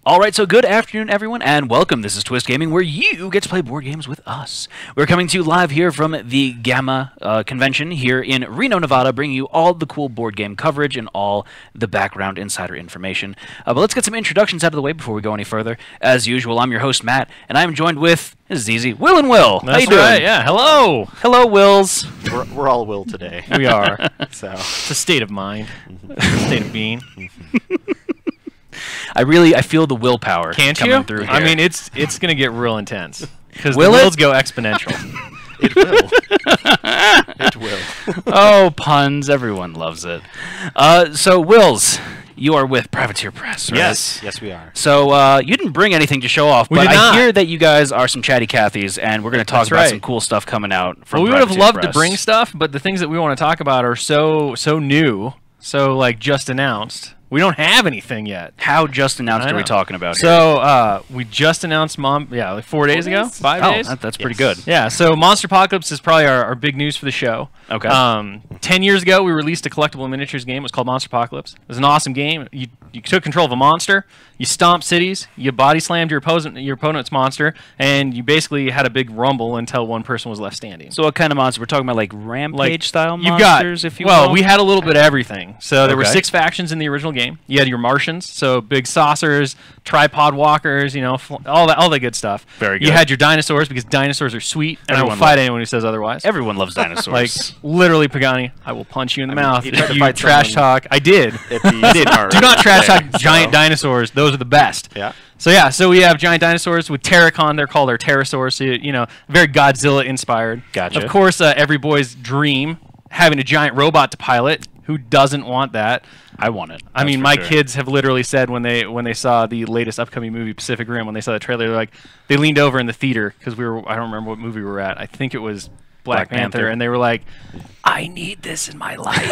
All right, so good afternoon, everyone, and welcome. This is Twist Gaming, where you get to play board games with us. We're coming to you live here from the GAMA convention here in Reno, Nevada, bringing you all the cool board game coverage and all the background insider information. But let's get some introductions out of the way before we go any further. As usual, I'm your host, Matt, and I'm joined with, this is easy, Will and Will. That's How you doing? Right, yeah. Hello. Hello, Wills. We're all Will today. We are. So It's a state of mind, state of being. I feel the willpower Can't coming you? through here. I mean, it's gonna get real intense because the Will it? wills go exponential. it will. It will. Oh, puns. Everyone loves it. So, Wills, you are with Privateer Press, right? Yes, we are. So, you didn't bring anything to show off, We but did not. I hear that you guys are some chatty Cathys, and we're going to talk That's about right. some cool stuff coming out from Well, we would have Privateer loved to Press. bring stuff, but the things that we want to talk about are so new, so like just announced. We don't have anything yet. How just announced I are we know. talking about here? So we just announced like 4 days ago, 5 Oh, days. that's pretty Yes. good. Yeah, so Monsterpocalyse is probably our big news for the show. Okay. 10 years ago, we released a collectible miniatures game. It was called Monsterpocalyse. It was an awesome game. You took control of a monster, you stomped cities, you body slammed your opponent's monster, and you basically had a big rumble until one person was left standing. So what kind of monster? We're talking about like Rampage-style You've monsters, got, if you well, will? we had a little bit of everything. So there were Okay. 6 factions in the original game. You had your Martians, so big saucers, tripod walkers, all that good stuff. Very good. You had your dinosaurs because dinosaurs are sweet, and I Everyone will fight loves- anyone who says otherwise. Everyone loves dinosaurs. Like literally, Pagani, I will punch you in the mouth he tried if to you fight trash someone talk. I did. At the card Do not trash there, talk giant dinosaurs. Those are the best. Yeah. So we have giant dinosaurs with Terracon. They're called our Pterosaurs. So, very Godzilla inspired. Gotcha. Of course, every boy's dream, having a giant robot to pilot. Who doesn't want that? I want it. I mean, that's my for sure. kids have literally said when they saw the latest upcoming movie, Pacific Rim, when they saw the trailer, they leaned over in the theater because I don't remember what movie we were at. I think it was Black Panther, and they were like, I need this in my life.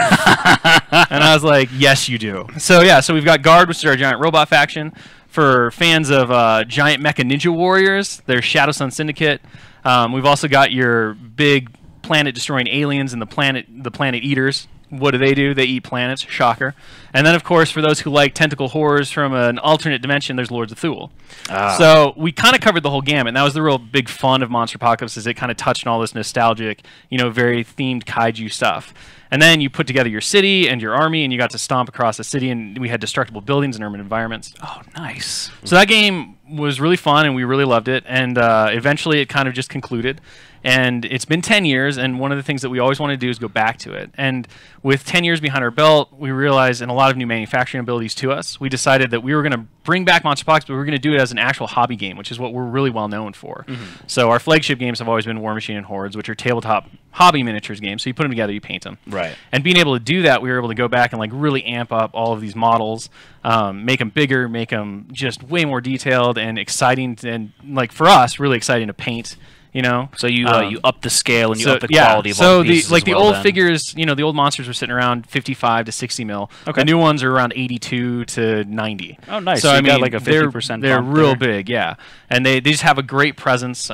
And I was like, yes, you do. So we've got Guard, which is our giant robot faction. For fans of giant mecha ninja warriors, there's Shadow Sun Syndicate. We've also got your big planet-destroying aliens and the planet eaters. What do? They eat planets. Shocker. And then, of course, for those who like tentacle horrors from an alternate dimension, there's Lords of Thule. So we kind of covered the whole gamut. And that was the real big fun of Monsterpocalyse, is it kind of touched on all this nostalgic, very themed kaiju stuff. And then you put together your city and your army, and you got to stomp across the city, and we had destructible buildings and urban environments. Oh, nice. So that game was really fun, and we really loved it. And eventually, it kind of just concluded. And it's been 10 years, and one of the things that we always want to do is go back to it. And with 10 years behind our belt, we realized, and a lot of new manufacturing abilities to us, we decided that we were going to bring back Monsterpocalyse, but we were going to do it as an actual hobby game, which is what we're really well known for. So our flagship games have always been Warmachine and Hordes, which are tabletop hobby miniatures games. So you put them together, you paint them. Right. And being able to do that, we were able to go back and really amp up all of these models, make them bigger, make them just way more detailed and exciting, and for us, really exciting to paint. So you up the scale and you up the yeah, quality of all the pieces the as well, old then. figures, the old monsters were sitting around 55 to 60 mil. Okay. The new ones are around 82 to 90. Oh, nice. So So I you got mean, like a 50% they're bump real there. big, yeah, and they just have a great presence.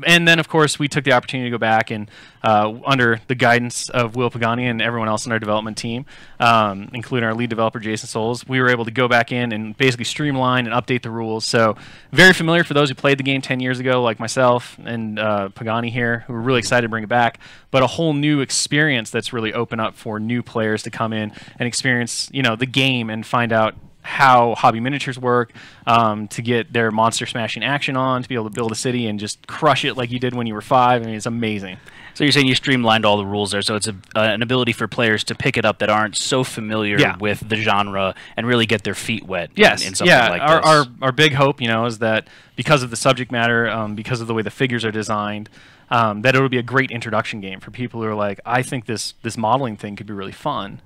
And then, of course, we took the opportunity to go back and, under the guidance of Will Pagani and everyone else in our development team, including our lead developer, Jason Souls, we were able to go back in and basically streamline and update the rules. So very familiar for those who played the game 10 years ago, like myself and Pagani here, who were really excited to bring it back, but a whole new experience that's really open up for new players to come in and experience, the game and find out how hobby miniatures work, to get their monster smashing action on, to be able to build a city and just crush it like you did when you were 5. I mean, it's amazing. So you're saying you streamlined all the rules there, so it's an ability for players to pick it up that aren't so familiar with the genre and really get their feet wet in something like this. Our big hope, is that because of the subject matter, because of the way the figures are designed, that it'll be a great introduction game for people who are like, I think this modeling thing could be really fun.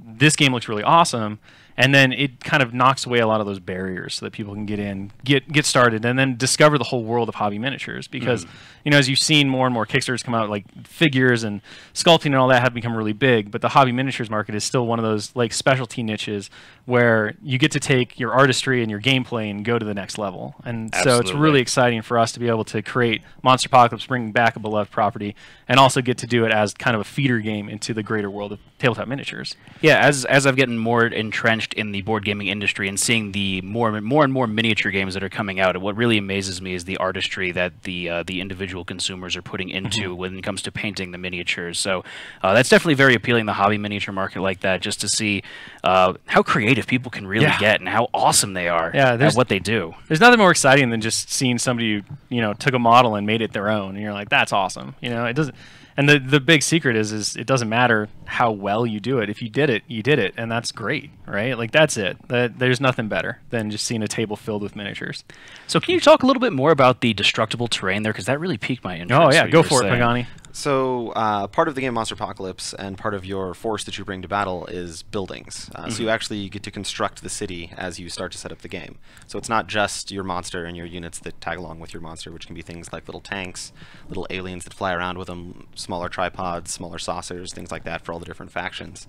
This game looks really awesome, and then it kind of knocks away a lot of those barriers so that people can get in, get started, and then discover the whole world of hobby miniatures. Because as you've seen more and more Kickstarters come out, like figures and sculpting and all that have become really big, but the hobby miniatures market is still one of those specialty niches where you get to take your artistry and your gameplay and go to the next level. And so it's really exciting for us to be able to create Monsterpocalyse, bring back a beloved property, and also get to do it as kind of a feeder game into the greater world of tabletop miniatures. Yeah, as I've gotten more entrenched entrenched in the board gaming industry and seeing the more and more miniature games that are coming out, what really amazes me is the artistry that the individual consumers are putting into when it comes to painting the miniatures. So that's definitely very appealing, the hobby miniature market like that, just to see how creative people can really get and how awesome they are at what they do. There's nothing more exciting than just seeing somebody who, took a model and made it their own, and you're like, that's awesome. It doesn't. And the big secret is it doesn't matter how well you do it. If you did it, you did it, and that's great, right? Like, that's it. There's nothing better than just seeing a table filled with miniatures. So can you talk a little bit more about the destructible terrain there? Because that really piqued my interest. Oh, yeah. Go for it, Pagani. So part of the game Monsterpocalypse and part of your force that you bring to battle is buildings. So you actually get to construct the city as you start to set up the game. So it's not just your monster and your units that tag along with your monster, which can be things like little tanks, little aliens that fly around with them, smaller tripods, smaller saucers, things like that for all the different factions.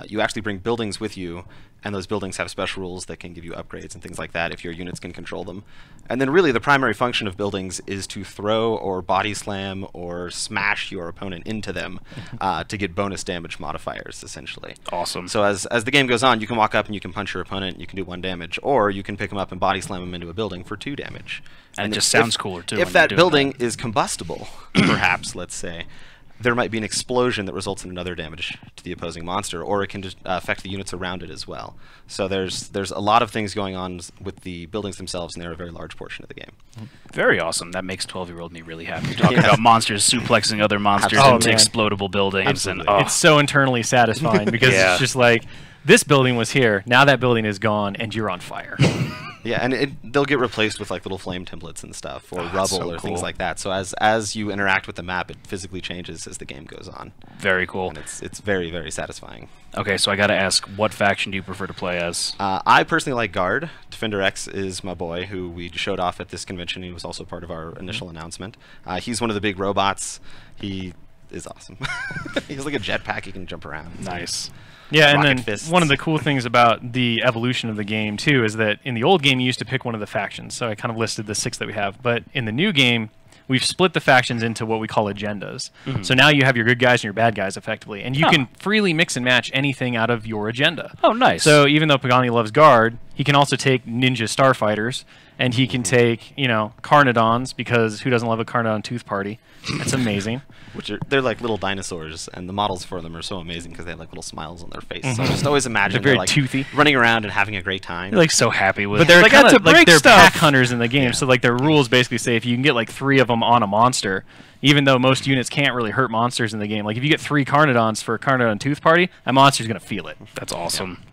You actually bring buildings with you, and those buildings have special rules that can give you upgrades and things like that if your units can control them. And then really the primary function of buildings is to throw or body slam or smash your opponent into them to get bonus damage modifiers, essentially. Awesome. So as the game goes on, you can walk up and you can punch your opponent and you can do 1 damage, or you can pick them up and body slam them into a building for 2 damage. And it just sounds cooler, too. If that building is combustible, perhaps, let's say, there might be an explosion that results in another damage to the opposing monster, or it can just affect the units around it as well. So there's a lot of things going on with the buildings themselves, and they're a very large portion of the game. Very awesome. That makes 12-year-old me really happy. Talking about monsters suplexing other monsters into explodable buildings. Absolutely. And, It's so internally satisfying because it's just like, this building was here, now that building is gone, and you're on fire. Yeah, and they'll get replaced with like little flame templates and stuff, or rubble or things like that. So as you interact with the map, it physically changes as the game goes on. Very cool. And it's very, very satisfying. Okay, so I got to ask, what faction do you prefer to play as? I personally like Guard. Defender X is my boy, who we showed off at this convention. He was also part of our initial announcement. He's one of the big robots. He is awesome. He has like a jetpack. He can jump around. Nice. Yeah, and then one of the cool things about the evolution of the game, too, is that in the old game, you used to pick one of the factions. So I kind of listed the 6 that we have. But in the new game, we've split the factions into what we call agendas. So now you have your good guys and your bad guys, effectively. And you can freely mix and match anything out of your agenda. Oh, nice. So even though Pagani loves Guard, he can also take Ninja Starfighters, and he can take, Carnodons, because who doesn't love a Carnodon tooth party? That's amazing. They're like little dinosaurs, and the models for them are so amazing because they have like little smiles on their face. So I just always imagine they're like toothy, running around and having a great time. You're like so happy with. But they're like, kind of like they're stuff. pack hunters in the game. So like their rules basically say if you can get like 3 of them on a monster, even though most units can't really hurt monsters in the game. Like if you get 3 Carnodons for a Carnodon tooth party, that monster's gonna feel it. That's awesome.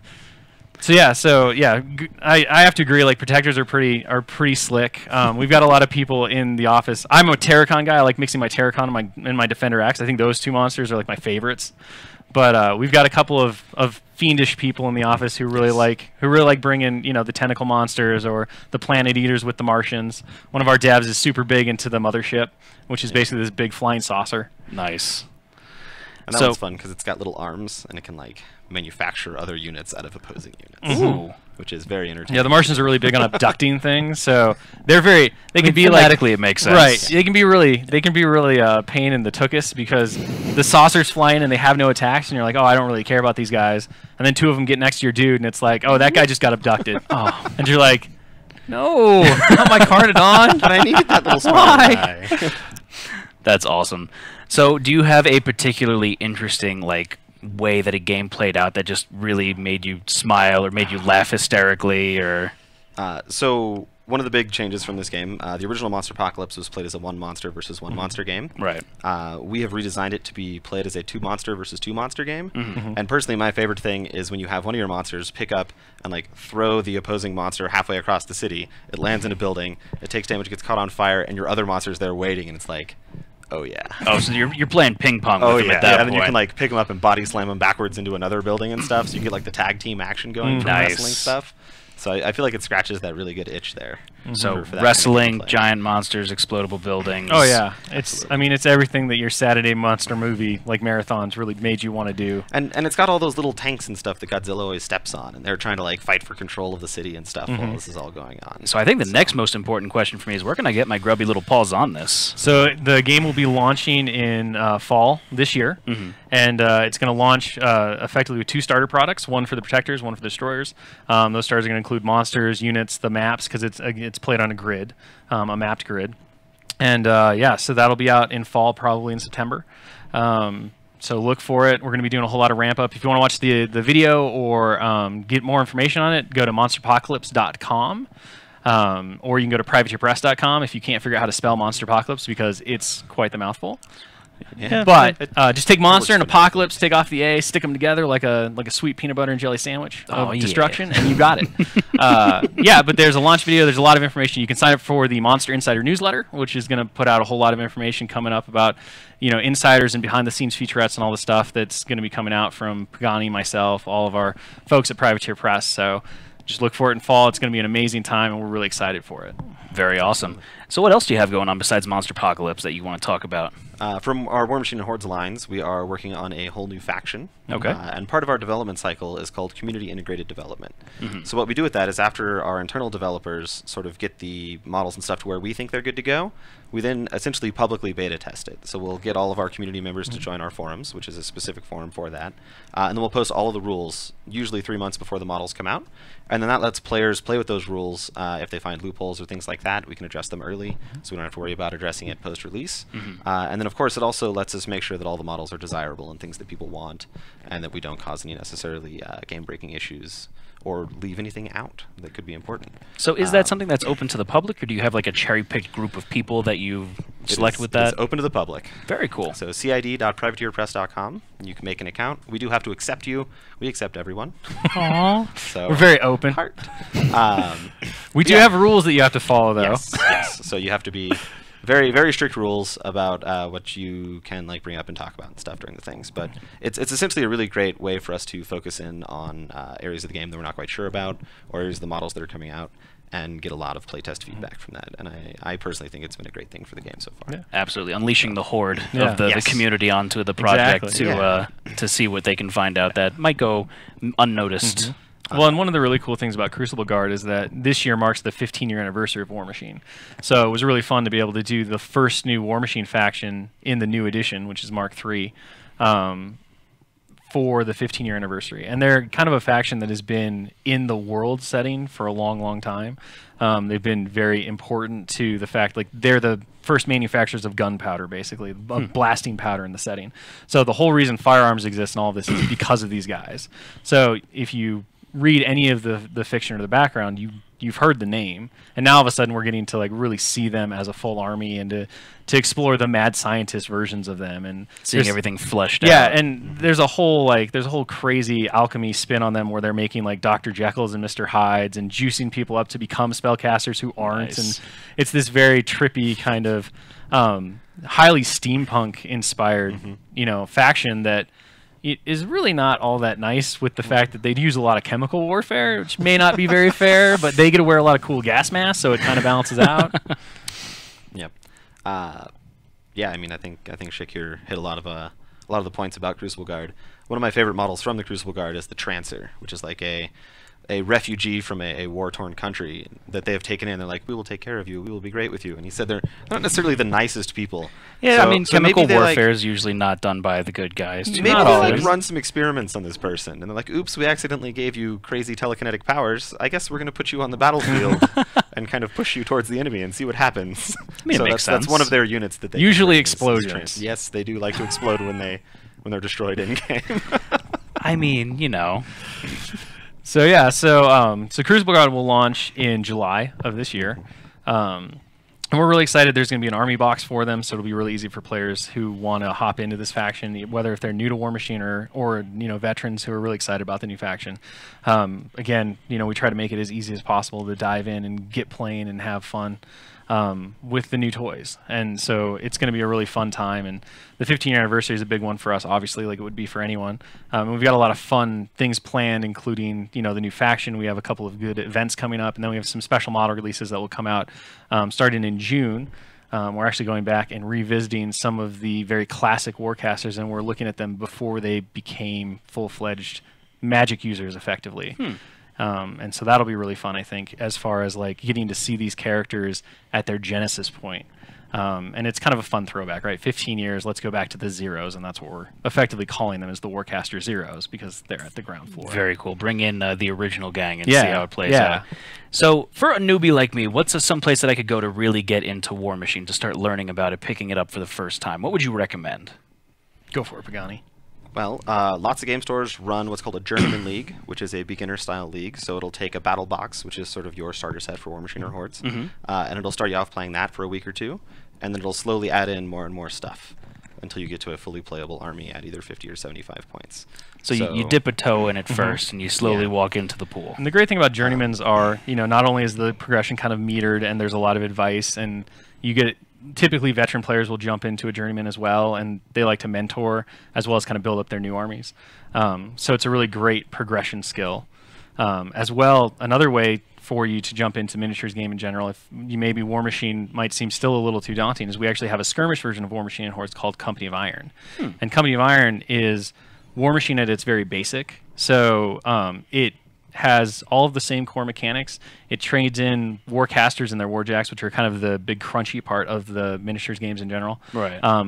Yeah. So yeah, I have to agree. Like protectors are pretty slick. We've got a lot of people in the office. I'm a Terracon guy. I like mixing my Terracon and my Defender X. I think those 2 monsters are like my favorites. But we've got a couple of fiendish people in the office who really like bringing the tentacle monsters or the planet eaters with the Martians. One of our devs is super big into the mothership, which is basically this big flying saucer. Nice. And that one's fun because it's got little arms and it can like manufacture other units out of opposing units. Ooh. Which is very entertaining. Yeah, the Martians are really big on abducting things, so they can be like thematically it makes sense. Right. They can be really pain in the tuchus because the saucers fly in and they have no attacks, and you're like, oh, I don't really care about these guys. And then 2 of them get next to your dude, and it's like, oh, that guy just got abducted. And you're like, no, not my Carnodon. But I needed that little small guy. That's awesome. So, do you have a particularly interesting way that a game played out that just really made you smile or made you laugh hysterically? Or so one of the big changes from this game, the original Monsterpocalypse was played as a 1 monster versus 1 monster game. Right. We have redesigned it to be played as a 2 monster versus 2 monster game. And personally, my favorite thing is when you have one of your monsters pick up and throw the opposing monster halfway across the city. It lands in a building, it takes damage, gets caught on fire, and your other monster's there waiting, and it's like, oh yeah. Oh, so you're playing ping pong with him at that point. And then you can pick him up and body slam him backwards into another building and stuff. So you get the tag team action going from wrestling stuff. So I feel like it scratches that really good itch there. So for that wrestling, kind of gameplay. giant monsters, explodable buildings. Oh yeah, I mean, it's everything that your Saturday monster movie like marathons really made you want to do. And it's got all those little tanks and stuff that Godzilla always steps on, and they're trying to like fight for control of the city and stuff while this is all going on. So I think the next most important question for me is, where can I get my grubby little paws on this? So the game will be launching in fall this year, and it's going to launch effectively with 2 starter products: one for the protectors, one for the destroyers. Those starters are going to include monsters, units, the maps, because it's played on a grid, a mapped grid. And yeah, so that'll be out in fall, probably in September. So look for it. We're going to be doing a whole lot of ramp up. If you want to watch the video or get more information on it, go to monsterpocalypse.com. Or you can go to privateerpress.com if you can't figure out how to spell Monsterpocalypse, because it's quite the mouthful. Yeah. But just take Monster and Apocalypse, take off the A, stick them together like a sweet peanut butter and jelly sandwich of destruction, and you got it. Yeah, but there's a launch video. There's a lot of information. You can sign up for the Monster Insider newsletter, which is going to put out a whole lot of information coming up about, insiders and behind-the-scenes featurettes and all the stuff that's going to be coming out from Pagani, myself, all of our folks at Privateer Press. So just look for it in fall. It's going to be an amazing time, and we're really excited for it. Very awesome. So what else do you have going on besides Monsterpocalypse that you want to talk about? From our Warmachine and Hordes lines, we are working on a whole new faction. Okay. And part of our development cycle is called Community Integrated Development. So what we do with that is, after our internal developers sort of get the models and stuff to where we think they're good to go, we then essentially publicly beta test it. So we'll get all of our community members to join our forums, which is a specific forum for that. And then we'll post all of the rules, usually 3 months before the models come out. And then that lets players play with those rules. If they find loopholes or things like that, we can address them early, so we don't have to worry about addressing it post-release. And then, of course, it also lets us make sure that all the models are desirable and things that people want, and that we don't cause any necessarily game-breaking issues or leave anything out that could be important. So is that something that's open to the public, or do you have like a cherry-picked group of people that you select with that? It's open to the public. Very cool. So cid.privateerpress.com, and you can make an account. We do have to accept you. We accept everyone. Aww. So we're very open. We do have rules that you have to follow, though. Yes. So you have to be very, very strict rules about what you can bring up and talk about and stuff during the things. But it's essentially a really great way for us to focus in on areas of the game that we're not quite sure about, or areas of the models that are coming out, and get a lot of playtest feedback from that. And I personally think it's been a great thing for the game so far. Yeah. Absolutely. Unleashing the horde of the community onto the project to see what they can find out that might go unnoticed. Well, and one of the really cool things about Crucible Gaurd is that this year marks the 15-year anniversary of Warmachine. So it was really fun to be able to do the first new Warmachine faction in the new edition, which is Mark III, for the 15-year anniversary. And they're kind of a faction that has been in the world setting for a long, long time. They've been very important to the fact, they're the first manufacturers of gunpowder, basically, blasting powder in the setting. So the whole reason firearms exist and all of this is because of these guys. So if you read any of the fiction or the background, you've heard the name, and now all of a sudden we're getting to really see them as a full army and to explore the mad scientist versions of them and seeing everything fleshed out. Yeah, and there's a whole crazy alchemy spin on them where they're making Dr. Jekylls and Mr. Hydes and juicing people up to become spellcasters who aren't, and it's this very trippy kind of highly steampunk inspired faction that it is really not all that nice, with the fact that they'd use a lot of chemical warfare, which may not be very fair, but they get to wear a lot of cool gas masks, so it kind of balances out. Yep. Yeah, I mean, I think Shick here hit a lot of the points about Crucible Gaurd. One of my favorite models from the Crucible Gaurd is the Trancer, which is like a refugee from a war-torn country that they have taken in. They're like, we will take care of you. We will be great with you. And he said they're not necessarily the nicest people. Yeah, I mean, chemical warfare is usually not done by the good guys. Maybe they run some experiments on this person, and they're like, oops, we accidentally gave you crazy telekinetic powers. I guess we're going to put you on the battlefield and kind of push you towards the enemy and see what happens. I mean, so it makes sense. that's one of their units that they usually explosions. Yes, they do like to explode when they're destroyed in game. I mean, So yeah, so Crucible Gaurd will launch in July of this year, and we're really excited. There's going to be an army box for them, so it'll be really easy for players who want to hop into this faction, whether if they're new to Warmachine or veterans who are really excited about the new faction. Again, we try to make it as easy as possible to dive in and get playing and have fun. with the new toys. And so it's going to be a really fun time. And the 15-year anniversary is a big one for us, obviously, like it would be for anyone. And we've got a lot of fun things planned, including, you know, the new faction. We have a couple of good events coming up, and then we have some special model releases that will come out starting in June. We're actually going back and revisiting some of the very classic Warcasters, and we're looking at them before they became full-fledged Magic users, effectively. And so that'll be really fun, I think, as far as like getting to see these characters at their genesis point. And it's kind of a fun throwback, right? 15 years, let's go back to the Zeros, and that's what we're effectively calling them, as the Warcaster Zeros, because they're at the ground floor. Very cool. Bring in the original gang and see how it plays out. So for a newbie like me, what's some place that I could go to really get into Warmachine, to start learning about it, picking it up for the first time? What would you recommend? Go for it, Pagani. Well, lots of game stores run what's called a Journeyman League, which is a beginner-style league. So it'll take a battle box, which is sort of your starter set for Warmachine or Hordes, and it'll start you off playing that for a week or two, and then it'll slowly add in more and more stuff until you get to a fully playable army at either 50 or 75 points. So you dip a toe in it first, and you slowly walk into the pool. And the great thing about Journeymans are, you know, not only is the progression kind of metered, and there's a lot of advice, and you get typically veteran players will jump into a Journeyman as well, and they like to mentor as well as kind of build up their new armies. So it's a really great progression skill. As well, another way for you to jump into miniatures game in general, if you maybe Warmachine might seem still a little too daunting, is we actually have a skirmish version of Warmachine and Hordes called Company of Iron. And Company of Iron is Warmachine at its very basic. So it has all of the same core mechanics. It trades in Warcasters and their Warjacks, which are kind of the big crunchy part of the miniatures games in general,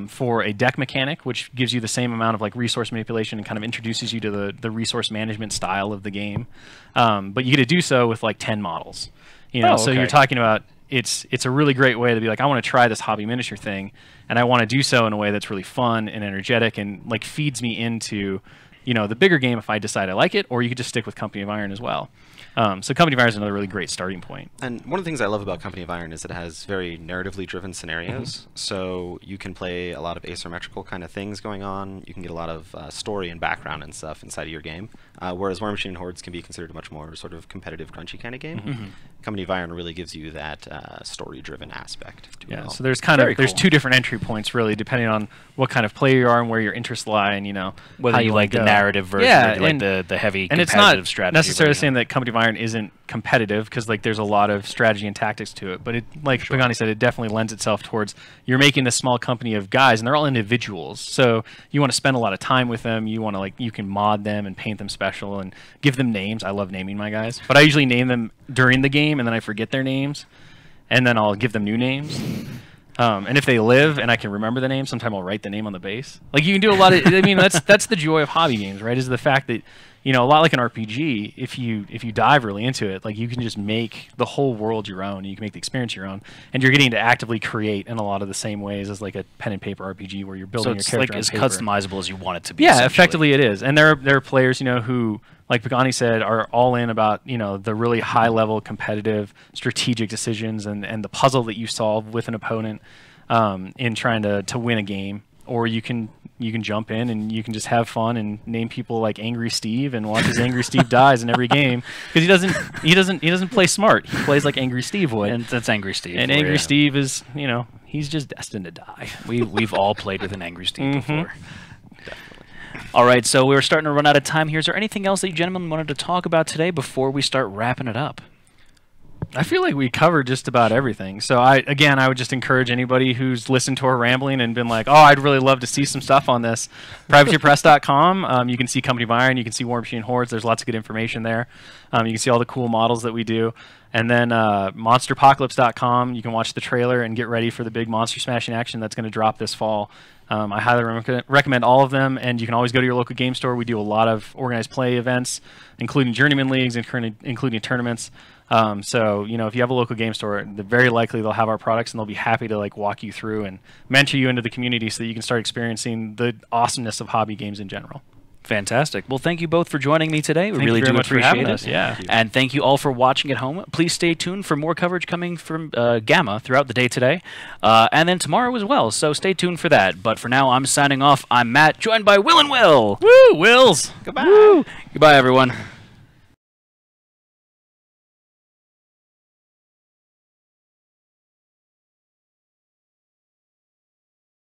for a deck mechanic, which gives you the same amount of like resource manipulation and kind of introduces you to the resource management style of the game. But you get to do so with like 10 models. You know, so you're talking about it's a really great way to be like, I want to try this hobby miniature thing, and I want to do so in a way that's really fun and energetic and like feeds me into, you know, the bigger game if I decide I like it, or you could just stick with Company of Iron as well. So Company of Iron is another really great starting point. And one of the things I love about Company of Iron is it has very narratively driven scenarios. So you can play a lot of asymmetrical kind of things going on. You can get a lot of story and background and stuff inside of your game. Whereas Warmachine and Hordes can be considered a much more sort of competitive, crunchy kind of game. Company of Iron really gives you that story-driven aspect to it all. So there's kind of there's two different entry points really, depending on what kind of player you are and where your interests lie, and you know whether you like the narrative version or like the heavy and competitive strategy. And it's not necessarily saying that Company of Iron isn't competitive, because like there's a lot of strategy and tactics to it, but it, like Pagani said, it definitely lends itself towards you're making this small company of guys, and they're all individuals, so you want to spend a lot of time with them. You want to like, you can mod them and paint them special and give them names. I love naming my guys, but I usually name them during the game and then I forget their names, and then I'll give them new names. And if they live and I can remember the name, sometimes I'll write the name on the base. Like you can do a lot of, I mean, that's the joy of hobby games, right? Is the fact that, you know, a lot like an RPG, if you dive really into it, like you can just make the whole world your own, and you can make the experience your own, and you're getting to actively create in a lot of the same ways as like a pen and paper RPG where you're building your character. So it's like as customizable as you want it to be. Yeah, effectively it is. And there are players, you know, who, like Pagani said, are all in about, you know, the really high level competitive strategic decisions and the puzzle that you solve with an opponent in trying to win a game. Or you can jump in and you can just have fun and name people like Angry Steve and watch as Angry Steve dies in every game, because he doesn't play smart. He plays like Angry Steve would. And that's Angry Steve. And Angry Steve is, you know, he's just destined to die. We've all played with an Angry Steve before. Definitely. All right, so we're starting to run out of time here. Is there anything else that you gentlemen wanted to talk about today before we start wrapping it up? I feel like we covered just about everything. So I would just encourage anybody who's listened to our rambling and been like, oh, I'd really love to see some stuff on this. Privateerpress.com. You can see Company of Iron. You can see Warmachine Hordes. There's lots of good information there. You can see all the cool models that we do. And then Monsterpocalypse.com. You can watch the trailer and get ready for the big monster smashing action that's going to drop this fall. I highly recommend all of them, and you can always go to your local game store. We do a lot of organized play events, including Journeyman Leagues, including tournaments. So, you know, if you have a local game store, very likely they'll have our products, and they'll be happy to like walk you through and mentor you into the community so that you can start experiencing the awesomeness of hobby games in general. Fantastic. Well, thank you both for joining me today. We really do appreciate it. Yeah. And thank you all for watching at home. Please stay tuned for more coverage coming from GAMA throughout the day today, and then tomorrow as well. So stay tuned for that. But for now, I'm signing off. I'm Matt, joined by Will and Will. Woo, Wills. Goodbye. Woo. Goodbye, everyone.